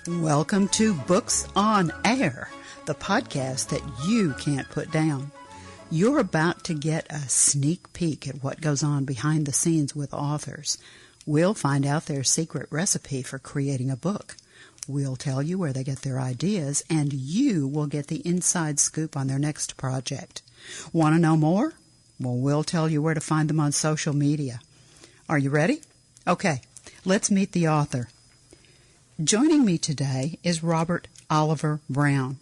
Welcome to Books on Air, the podcast that you can't put down. You're about to get a sneak peek at what goes on behind the scenes with authors. We'll find out their secret recipe for creating a book. We'll tell you where they get their ideas, and you will get the inside scoop on their next project. Want to know more? Well, we'll tell you where to find them on social media. Are you ready? Okay, let's meet the author. Joining me today is Robert Oliver Brown,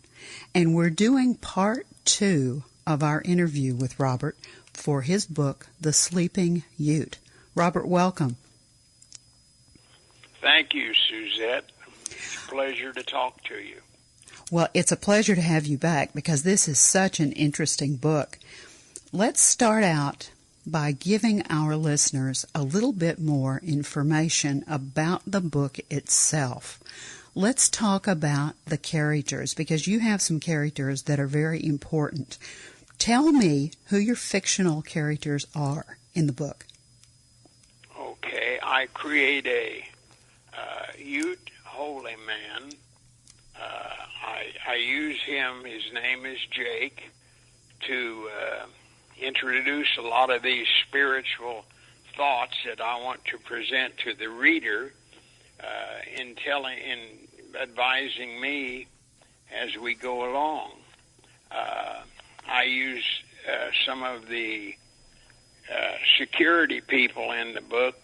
and we're doing part 2 of our interview with Robert for his book, The Sleeping Ute. Robert, welcome. Thank you, Suzette. It's a pleasure to talk to you. Well, it's a pleasure to have you back because this is such an interesting book. Let's start out by giving our listeners a little bit more information about the book itself. Let's talk about the characters, because you have some characters that are very important. Tell me who your fictional characters are in the book. Okay, I create a Ute holy man. I use him, his name is Jake, to introduce a lot of these spiritual thoughts that I want to present to the reader in advising me as we go along. I use some of the security people in the book,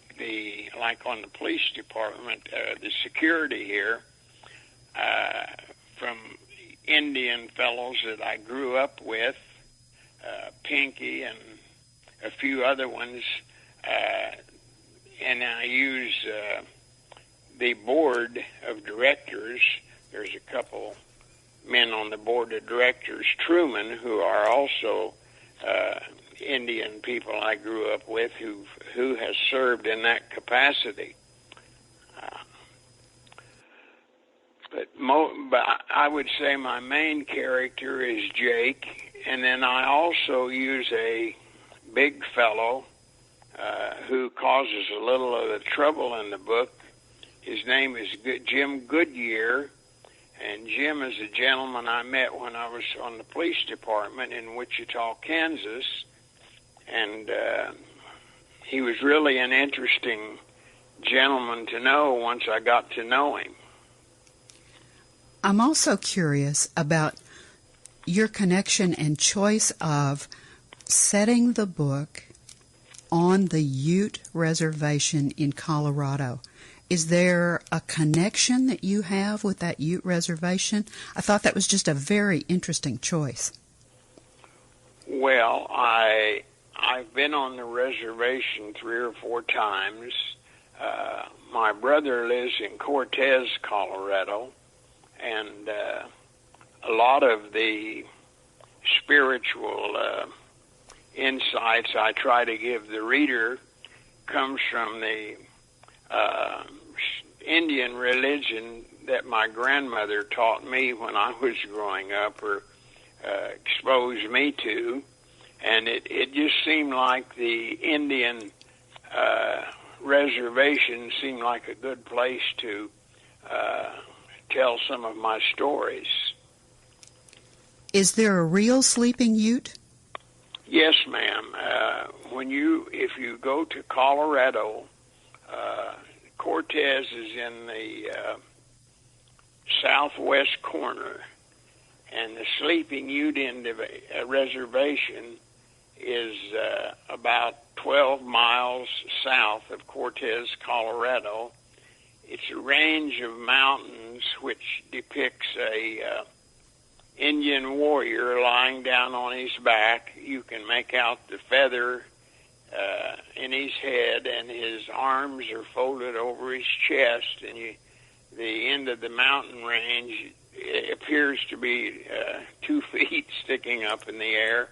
like on the police department, the security here, from Indian fellows that I grew up with, Pinky and a few other ones, and I use the board of directors. There's a couple men on the board of directors, Truman, who are also Indian people I grew up with, who has served in that capacity. But I would say my main character is Jake, and then I also use a big fellow who causes a little of the trouble in the book. His name is Jim Goodyear, and Jim is a gentleman I met when I was on the police department in Wichita, Kansas, and he was really an interesting gentleman to know once I got to know him. I'm also curious about your connection and choice of setting the book on the Ute Reservation in Colorado. Is there a connection that you have with that Ute Reservation? I thought that was just a very interesting choice. Well, I've been on the reservation 3 or 4 times. My brother lives in Cortez, Colorado, and a lot of the spiritual insights I try to give the reader comes from the Indian religion that my grandmother taught me when I was growing up, or exposed me to, and it just seemed like the Indian reservation seemed like a good place to tell some of my stories. Is there a real Sleeping Ute? Yes, ma'am. If you go to Colorado, Cortez is in the southwest corner, and the Sleeping Ute end of a reservation is about 12 miles south of Cortez, Colorado. It's a range of mountains which depicts a Indian warrior lying down on his back. You can make out the feather in his head, and his arms are folded over his chest, and the end of the mountain range appears to be 2 feet sticking up in the air.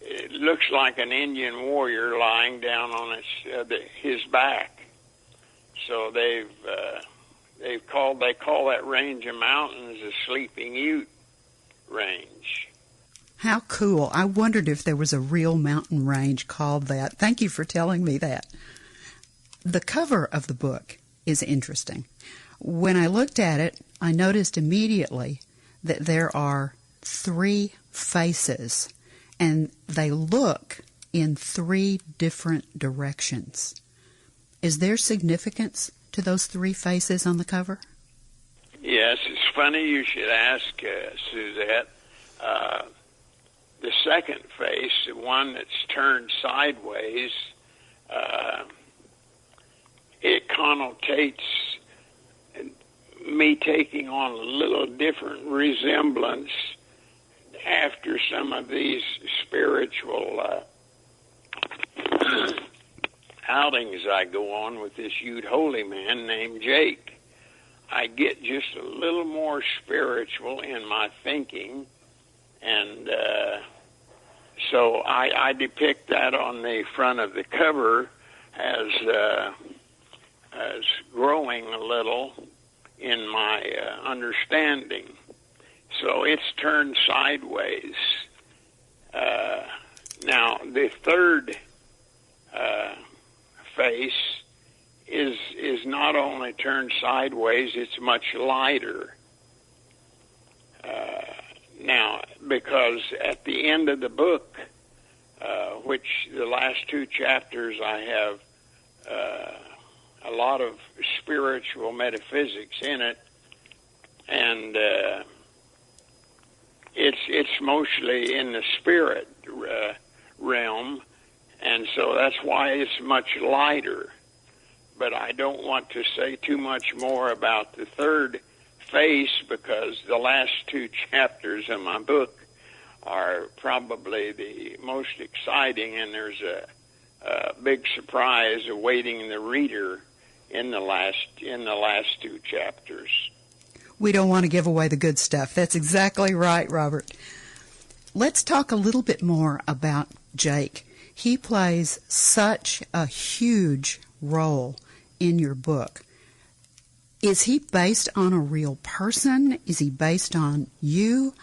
It looks like an Indian warrior lying down on his back. So they call that range of mountains the Sleeping Ute range. How cool. I wondered if there was a real mountain range called that. Thank you for telling me that. The cover of the book is interesting. When I looked at it, I noticed immediately that there are 3 faces, and they look in 3 different directions. Is there significance to those 3 faces on the cover? Yes, it's funny you should ask, Suzette. The second face, the one that's turned sideways, it connotates me taking on a little different resemblance after some of these spiritual outings I go on with this Ute holy man named Jake. I get just a little more spiritual in my thinking, and so I depict that on the front of the cover as growing a little in my understanding. So it's turned sideways. Now, the third face is not only turned sideways, it's much lighter. Now, because at the end of the book, which the last 2 chapters I have a lot of spiritual metaphysics in it, and it's mostly in the spirit realm, and so that's why it's much lighter. But I don't want to say too much more about the third face, because the last 2 chapters of my book are probably the most exciting, and there's a big surprise awaiting the reader in the last 2 chapters. We don't want to give away the good stuff. That's exactly right, Robert. Let's talk a little bit more about Jake. He plays such a huge role in your book. Is he based on a real person? Is he based on you?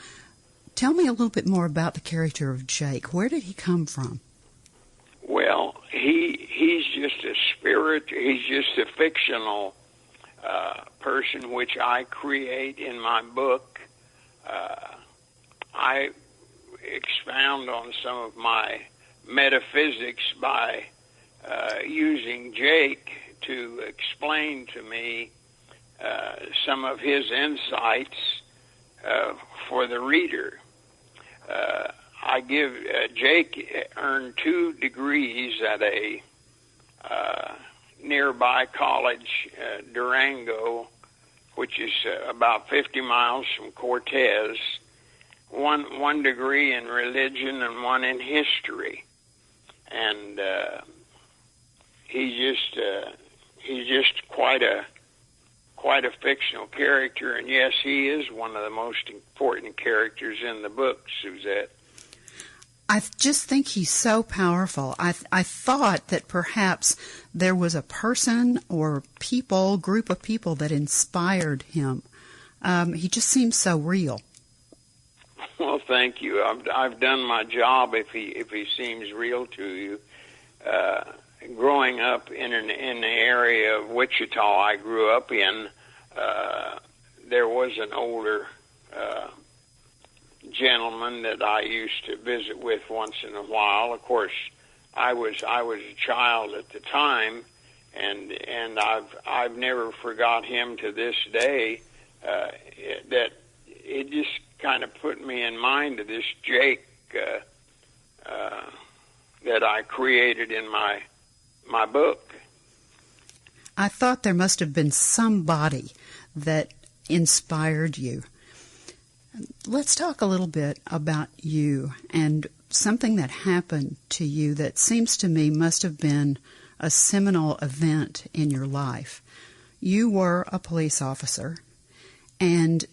Tell me a little bit more about the character of Jake. Where did he come from? Well, he's just a spirit. He's just a fictional person which I create in my book. I expound on some of my metaphysics by using Jake to explain to me some of his insights for the reader. I give Jake earned 2 degrees at a nearby college, Durango, which is about 50 miles from Cortez. One degree in religion and 1 in history, and he's just quite a fictional character. And yes, he is one of the most important characters in the book, Suzette. I just think he's so powerful. I thought that perhaps there was a person or group of people that inspired him. He just seems so real. Well, thank you. I've done my job if he seems real to you. Growing up in the area of Wichita I grew up in, there was an older gentleman that I used to visit with once in a while. Of course, I was a child at the time, and I've never forgot him to this day. That it just kind of put me in mind of this Jake that I created in my book. I thought there must have been somebody that inspired you. Let's talk a little bit about you and something that happened to you that seems to me must have been a seminal event in your life. You were a police officer, and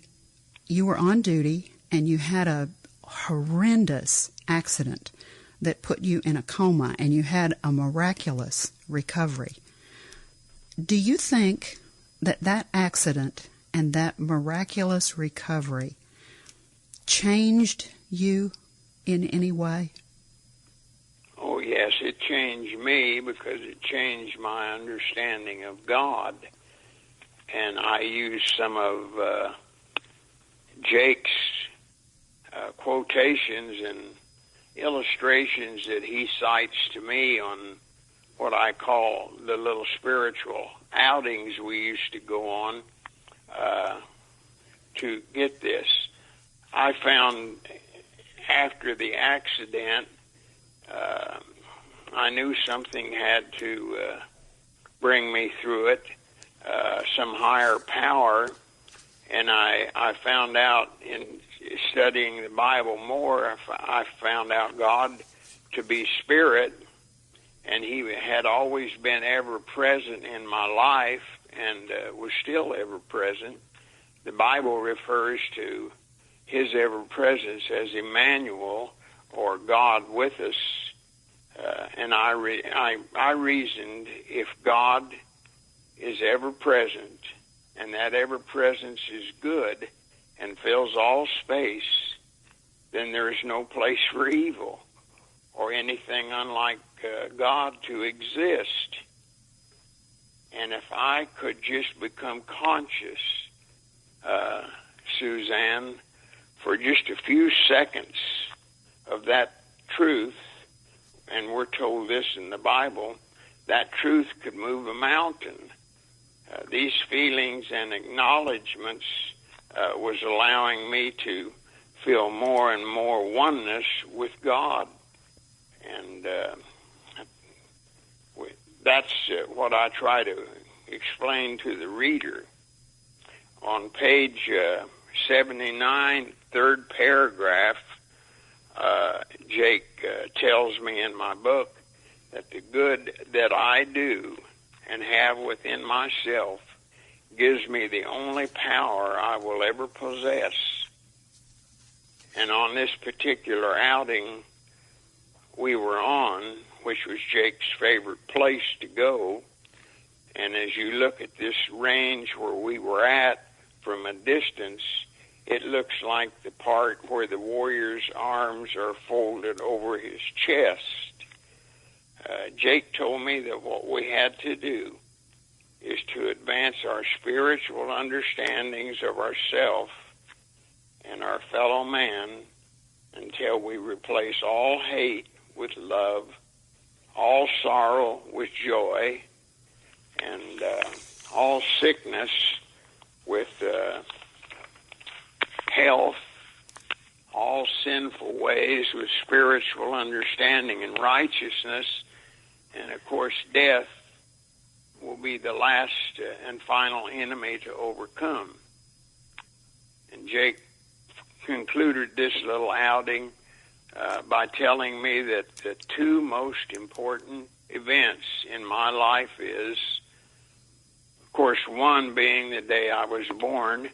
you were on duty, and you had a horrendous accident that put you in a coma, and you had a miraculous recovery. Do you think that accident and that miraculous recovery changed you in any way? Oh, yes, it changed me because it changed my understanding of God. and I used some of Jake's quotations and illustrations that he cites to me on what I call the little spiritual outings we used to go on to get this. I found after the accident, I knew something had to bring me through it, some higher power, and I found out in studying the Bible more, I found out God to be spirit, and he had always been ever present in my life and was still ever present. The Bible refers to his ever presence as Emmanuel, or God with us. And I reasoned, if God is ever present, and that ever presence is good and fills all space, then there is no place for evil or anything unlike God to exist. And if I could just become conscious, Suzanne, for just a few seconds of that truth, and we're told this in the Bible, that truth could move a mountain. These feelings and acknowledgments was allowing me to feel more and more oneness with God. And that's what I try to explain to the reader. On page 79, third paragraph, Jake tells me in my book that the good that I do and have within myself gives me the only power I will ever possess. And on this particular outing we were on, which was Jake's favorite place to go, and as you look at this range where we were at from a distance, it looks like the part where the warrior's arms are folded over his chest. Jake told me that what we had to do is to advance our spiritual understandings of ourself and our fellow man until we replace all hate with love, all sorrow with joy, and all sickness with health, all sinful ways with spiritual understanding and righteousness, and of course death will be the last and final enemy to overcome. And Jake concluded this little outing by telling me that the two most important events in my life is, of course, one being the day I was born,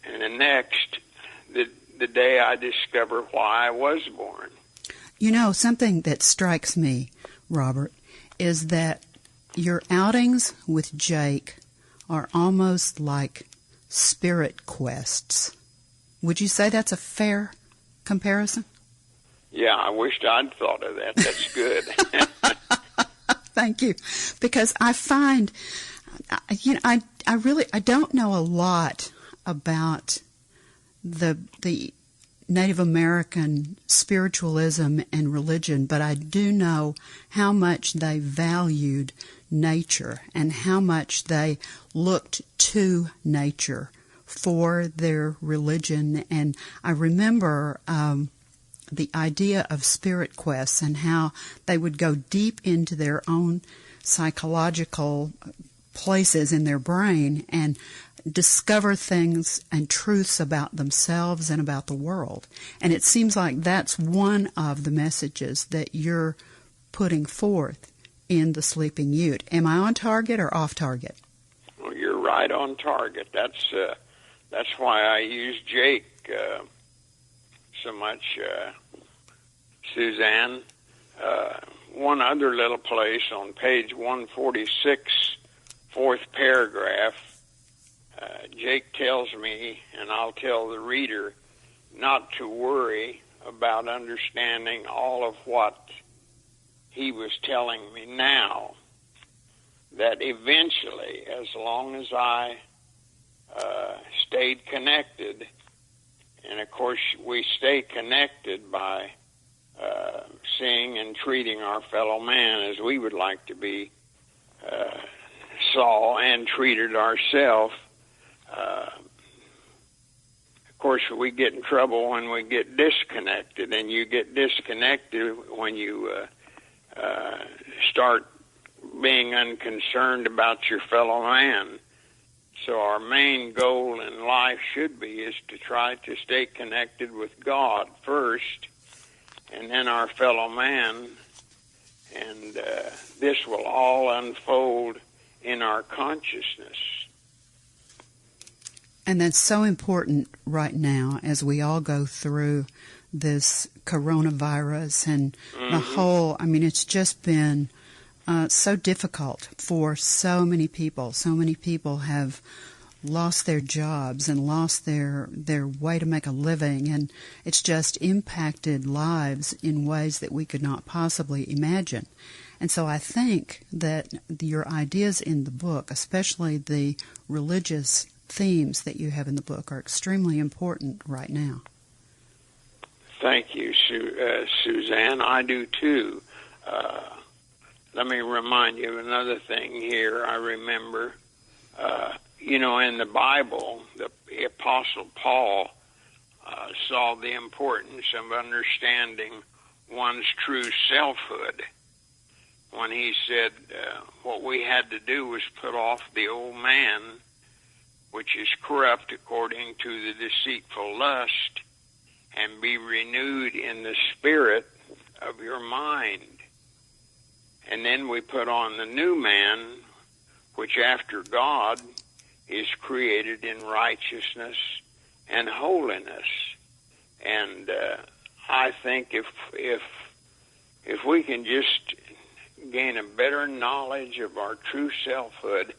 and the next, the day I discovered why I was born. You know, something that strikes me, Robert, is that your outings with Jake are almost like spirit quests. Would you say that's a fair comparison? Yeah, I wished I'd thought of that. That's good. Thank you. Because I find, I don't know a lot about the Native American spiritualism and religion, but I do know how much they valued nature and how much they looked to nature for their religion. And I remember the idea of spirit quests and how they would go deep into their own psychological places in their brain and discover things and truths about themselves and about the world. And it seems like that's one of the messages that you're putting forth in the Sleeping Ute. Am I on target or off target? Well, you're right on target. That's why I use Jake so much, Suzanne. One other little place on page 146, fourth paragraph, Jake tells me, and I'll tell the reader, not to worry about understanding all of what he was telling me now. that eventually, as long as I stayed connected, and of course we stay connected by seeing and treating our fellow man as we would like to be saw and treated ourselves. Of course, we get in trouble when we get disconnected, and you get disconnected when you start being unconcerned about your fellow man. So our main goal in life should be is to try to stay connected with God first, and then our fellow man, and this will all unfold in our consciousness. And that's so important right now as we all go through this coronavirus and the whole, it's just been so difficult for so many people. So many people have lost their jobs and lost their way to make a living, and it's just impacted lives in ways that we could not possibly imagine. And so I think that your ideas in the book, especially the religious themes that you have in the book, are extremely important right now. Thank you, Suzanne. I do too. Let me remind you of another thing here. I remember, in the Bible, the Apostle Paul saw the importance of understanding one's true selfhood when he said what we had to do was put off the old man, which is corrupt according to the deceitful lust, and be renewed in the spirit of your mind. And then we put on the new man, which after God is created in righteousness and holiness. And I think if we can just gain a better knowledge of our true selfhood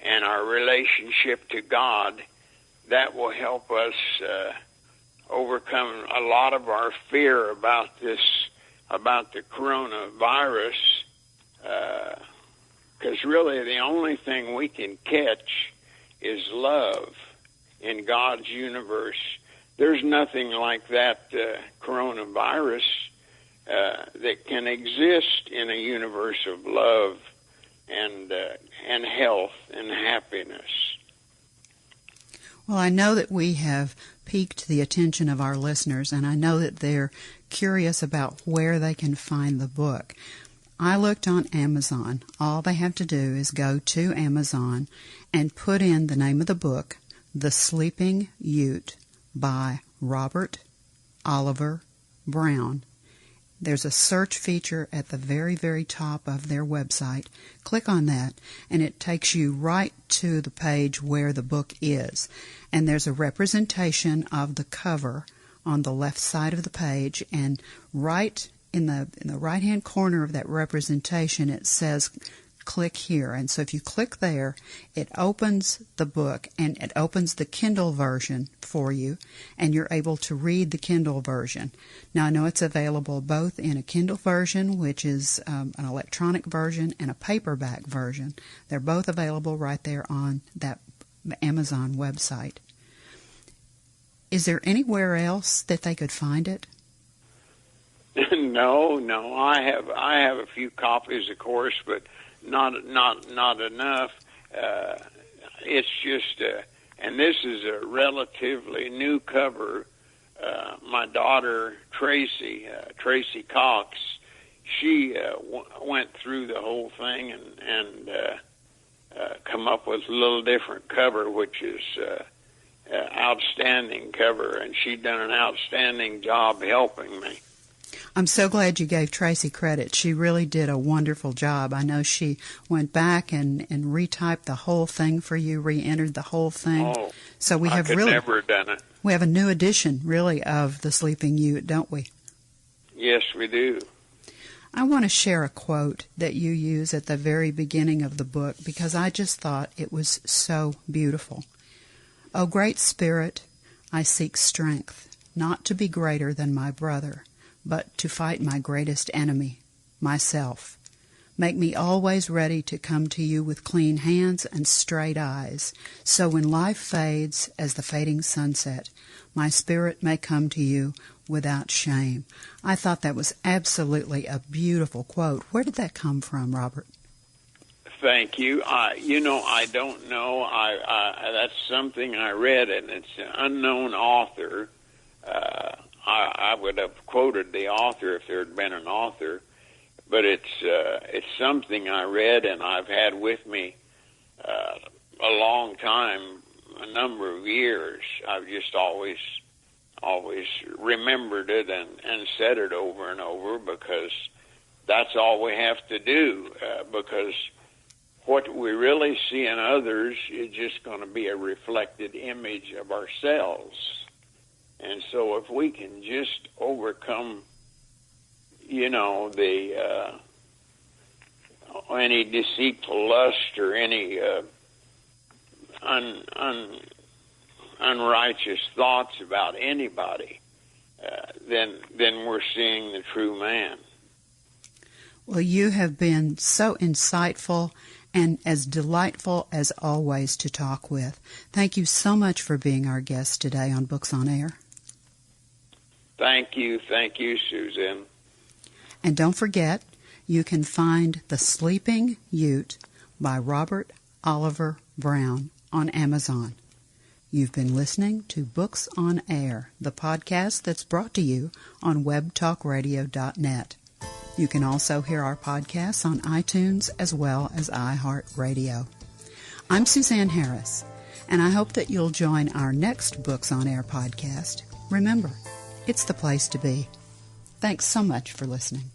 and our relationship to God, that will help us overcome a lot of our fear about the coronavirus, because really the only thing we can catch is love in God's universe. There's nothing like that coronavirus that can exist in a universe of love and health and happiness. Well, I know that we have piqued the attention of our listeners, and I know that they're curious about where they can find the book. I looked on Amazon. All they have to do is go to Amazon and put in the name of the book, The Sleeping Ute by Robert Oliver Brown. There's a search feature at the very, very top of their website. Click on that, and it takes you right to the page where the book is. And there's a representation of the cover on the left side of the page, and right in the right-hand corner of that representation, it says, click here. And so if you click there, it opens the book, and it opens the Kindle version for you, and you're able to read the Kindle version. Now, I know it's available both in a Kindle version, which is an electronic version, and a paperback version. They're both available right there on that Amazon website. Is there anywhere else that they could find it? No. I have a few copies, of course, but not enough. It's just, and this is a relatively new cover. My daughter Tracy Cox, she went through the whole thing and come up with a little different cover, which is outstanding cover, and she done an outstanding job helping me. I'm so glad you gave Tracy credit. She really did a wonderful job. I know she went back and retyped the whole thing for you, re-entered the whole thing. Oh, so we have really never done it. We have a new edition, really, of The Sleeping Ute, don't we? Yes, we do. I want to share a quote that you use at the very beginning of the book because I just thought it was so beautiful. O great Spirit, I seek strength, not to be greater than my brother, but to fight my greatest enemy, myself. Make me always ready to come to you with clean hands and straight eyes, so when life fades as the fading sunset, my spirit may come to you without shame. I thought that was absolutely a beautiful quote. Where did that come from, Robert? Thank you. I don't know. That's something I read, and it's an unknown author. I would have quoted the author if there had been an author, but it's something I read, and I've had with me a long time, a number of years. I've just always remembered it and said it over and over, because that's all we have to do, because what we really see in others is just going to be a reflected image of ourselves. And so if we can just overcome, any deceitful lust or any unrighteous thoughts about anybody, then we're seeing the true man. Well, you have been so insightful and as delightful as always to talk with. Thank you so much for being our guest today on Books on Air. Thank you, Suzanne. And don't forget, you can find The Sleeping Ute by Robert Oliver Brown on Amazon. You've been listening to Books on Air, the podcast that's brought to you on webtalkradio.net. You can also hear our podcasts on iTunes as well as iHeartRadio. I'm Suzanne Harris, and I hope that you'll join our next Books on Air podcast. Remember, it's the place to be. Thanks so much for listening.